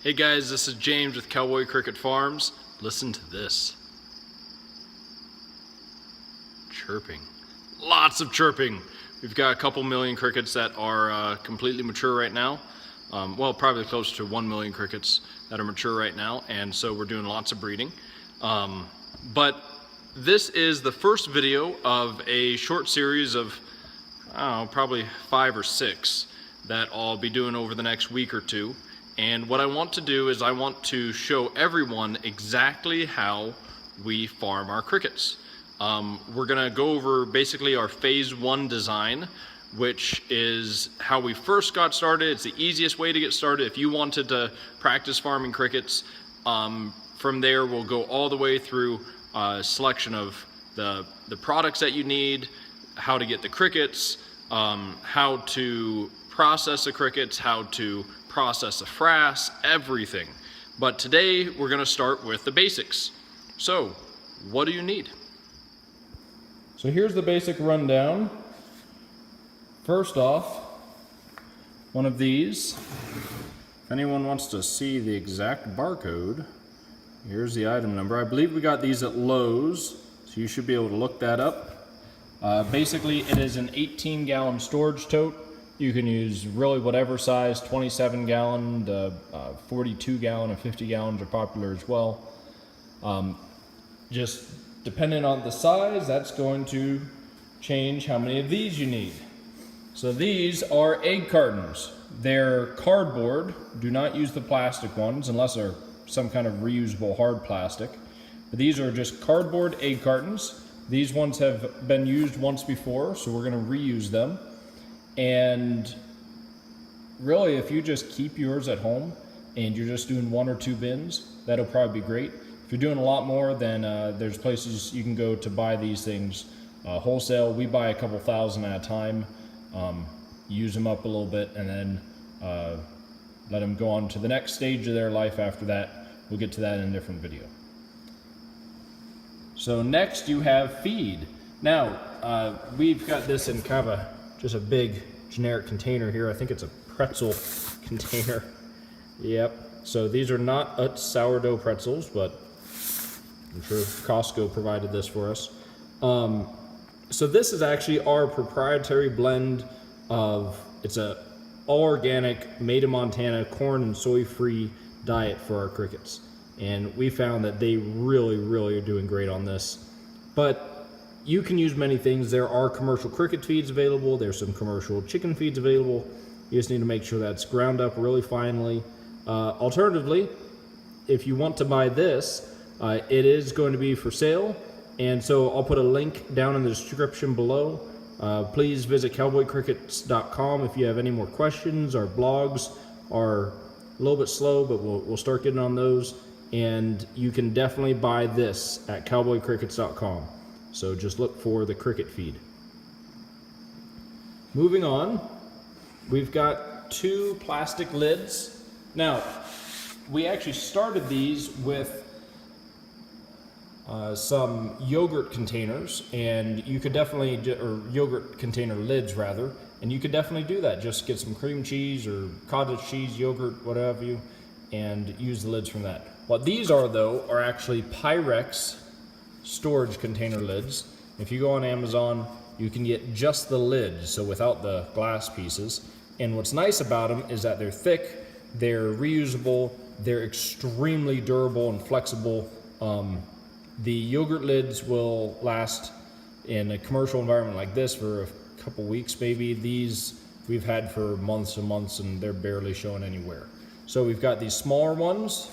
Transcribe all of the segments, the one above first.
Hey guys, this is James with Cowboy Cricket Farms. Listen to this. Chirping. Lots of chirping. We've got a couple million crickets that are completely mature right now. Well, probably close to 1 million crickets that are mature right now, and so we're doing lots of breeding. But this is the first video of a short series of, I don't know, probably 5 or 6 that I'll be doing over the next week or two. And what I want to do is I want to show everyone exactly how we farm our crickets. We're gonna go over basically our phase 1 design, which is how we first got started. It's the easiest way to get started if you wanted to practice farming crickets. From there, we'll go all the way through selection of the products that you need, how to get the crickets, how to process the crickets, how to process the frass, everything. But today we're going to start with the basics. So, what do you need? So here's the basic rundown. First off, one of these. If anyone wants to see the exact barcode, here's the item number. I believe we got these at Lowe's, so you should be able to look that up. Basically, it is an 18-gallon storage tote. You can use really whatever size, 27 gallon, the 42 gallon and 50 gallons are popular as well. Just depending on the size, that's going to change how many of these you need. So these are egg cartons. They're cardboard. Do not use the plastic ones unless they're some kind of reusable hard plastic. But these are just cardboard egg cartons. These ones have been used once before, so we're going to reuse them. And really, if you just keep yours at home and you're just doing 1 or 2 bins, that'll probably be great. If you're doing a lot more, then there's places you can go to buy these things wholesale. We buy a couple thousand at a time, use them up a little bit, and then let them go on to the next stage of their life after that. We'll get to that in a different video. So next you have feed. Now, we've got this in kind of just a big generic container here. I think it's a pretzel container. Yep. So these are not sourdough pretzels, but I'm sure Costco provided this for us. So this is actually our proprietary blend of, it's a all organic, made in Montana, corn and soy-free diet for our crickets. And we found that they really are doing great on this. But you can use many things. There are commercial cricket feeds available. There's some commercial chicken feeds available. You just need to make sure that's ground up really finely. Alternatively, if you want to buy this, it is going to be for sale. And so I'll put a link down in the description below. Please visit cowboycrickets.com if you have any more questions. Our blogs are a little bit slow, but we'll start getting on those. And you can definitely buy this at cowboycrickets.com. So just look for the cricket feed. Moving on, we've got 2 plastic lids. Now, we actually started these with some yogurt containers, and you could definitely, or yogurt container lids rather, and you could definitely do that. Just get some cream cheese or cottage cheese, yogurt, whatever you, and use the lids from that. What these are though, are actually Pyrex storage container lids. If you go on Amazon, you can get just the lids, so without the glass pieces. And what's nice about them is that they're thick, they're reusable, they're extremely durable and flexible. The yogurt lids will last in a commercial environment like this for a couple weeks maybe. These we've had for months and months and they're barely showing anywhere. So we've got these smaller ones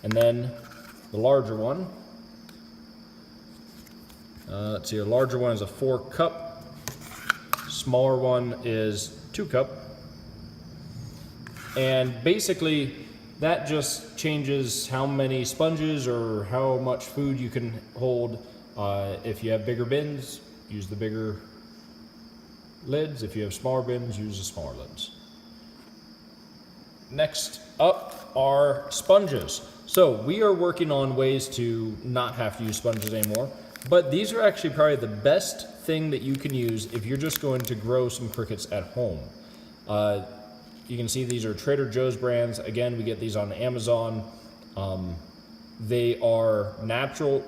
and then the larger one. Let's see, a larger one is a 4 cup, smaller one is 2 cup. And basically that just changes how many sponges or how much food you can hold. If you have bigger bins, use the bigger lids. If you have smaller bins, use the smaller lids. Next up are sponges. So we are working on ways to not have to use sponges anymore. But these are actually probably the best thing that you can use if you're just going to grow some crickets at home. You can see these are Trader Joe's brands. Again, we get these on Amazon. They are natural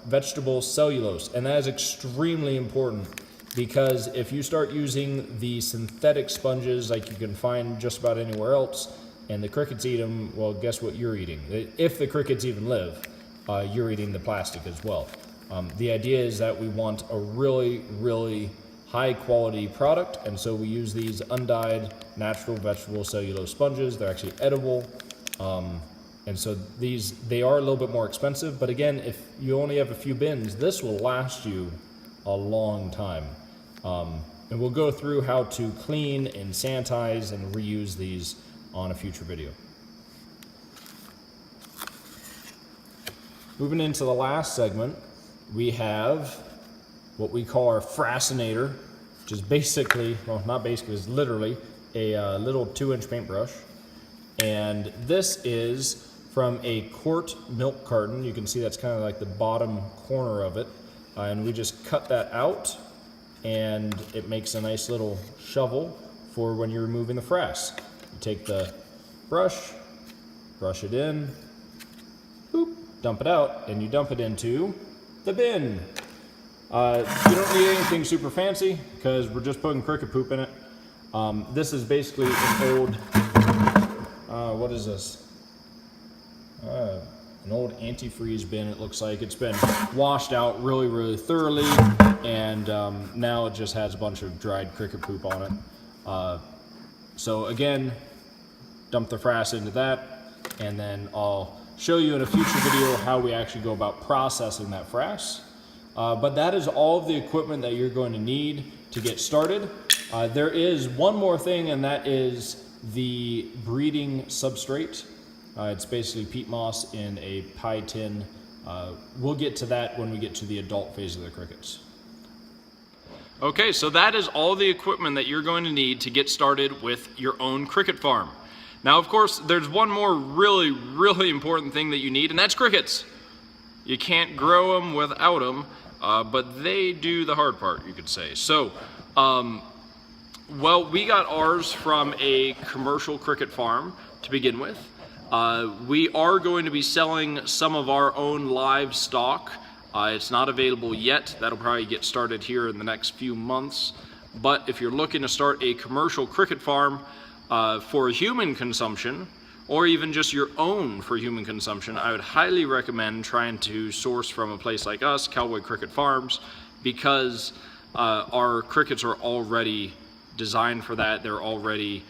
vegetable cellulose, and that is extremely important because if you start using the synthetic sponges like you can find just about anywhere else, and the crickets eat them, well, guess what you're eating? If the crickets even live, you're eating the plastic as well. The idea is that we want a really, really high quality product, and so we use these undyed natural vegetable cellulose sponges. They're actually edible. And so they are a little bit more expensive, but again, if you only have a few bins, this will last you a long time. And we'll go through how to clean and sanitize and reuse these on a future video. Moving into the last segment, we have what we call our Fractionator, which is basically, well, not basically, it's literally a little 2-inch paintbrush. And this is from a quart milk carton. You can see that's kind of like the bottom corner of it. And we just cut that out, and it makes a nice little shovel for when you're removing the frass. You take the brush it in, boop, dump it out, and you dump it into the bin. You don't need anything super fancy because we're just putting cricket poop in it. This is basically an old, what is this? An old antifreeze bin, it looks like. It's been washed out really, really thoroughly, and now it just has a bunch of dried cricket poop on it. So again, dump the frass into that, and then I'll show you in a future video how we actually go about processing that frass. But that is all of the equipment that you're going to need to get started. There is one more thing, and that is the breeding substrate. It's basically peat moss in a pie tin. We'll get to that when we get to the adult phase of the crickets. Okay, so that is all the equipment that you're going to need to get started with your own cricket farm. Now, of course, there's one more really, really important thing that you need, and that's crickets. You can't grow them without them, but they do the hard part, you could say. So, well, we got ours from a commercial cricket farm to begin with. We are going to be selling some of our own live stock. It's not available yet. That'll probably get started here in the next few months. But if you're looking to start a commercial cricket farm for human consumption, or even just your own for human consumption, I would highly recommend trying to source from a place like us, Cowboy Cricket Farms, because our crickets are already designed for that. They're already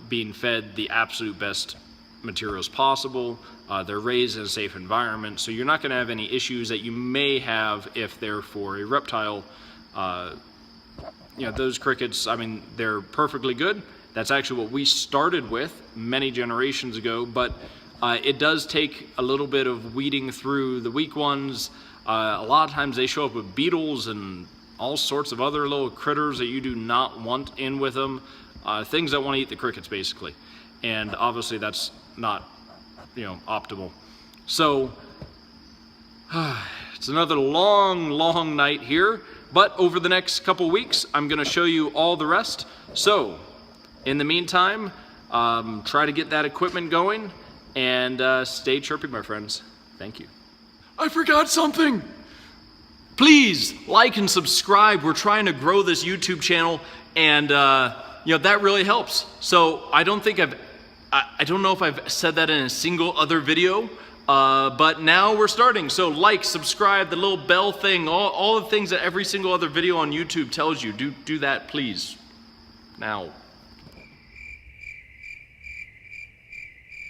being fed the absolute best materials possible. They're raised in a safe environment, so you're not going to have any issues that you may have if they're for a reptile. You know, those crickets, I mean, they're perfectly good. That's actually what we started with many generations ago, but it does take a little bit of weeding through the weak ones. A lot of times they show up with beetles and all sorts of other little critters that you do not want in with them. Things that want to eat the crickets, basically. And obviously that's not, you know, optimal. So it's another long, long night here, but over the next couple weeks, I'm going to show you all the rest. So in the meantime, try to get that equipment going and stay chirpy, my friends. Thank you. I forgot something. Please like and subscribe. We're trying to grow this YouTube channel, and you know, that really helps. So I don't know if I've said that in a single other video, but now we're starting. So like, subscribe, the little bell thing, all the things that every single other video on YouTube tells you. Do that, please. Now.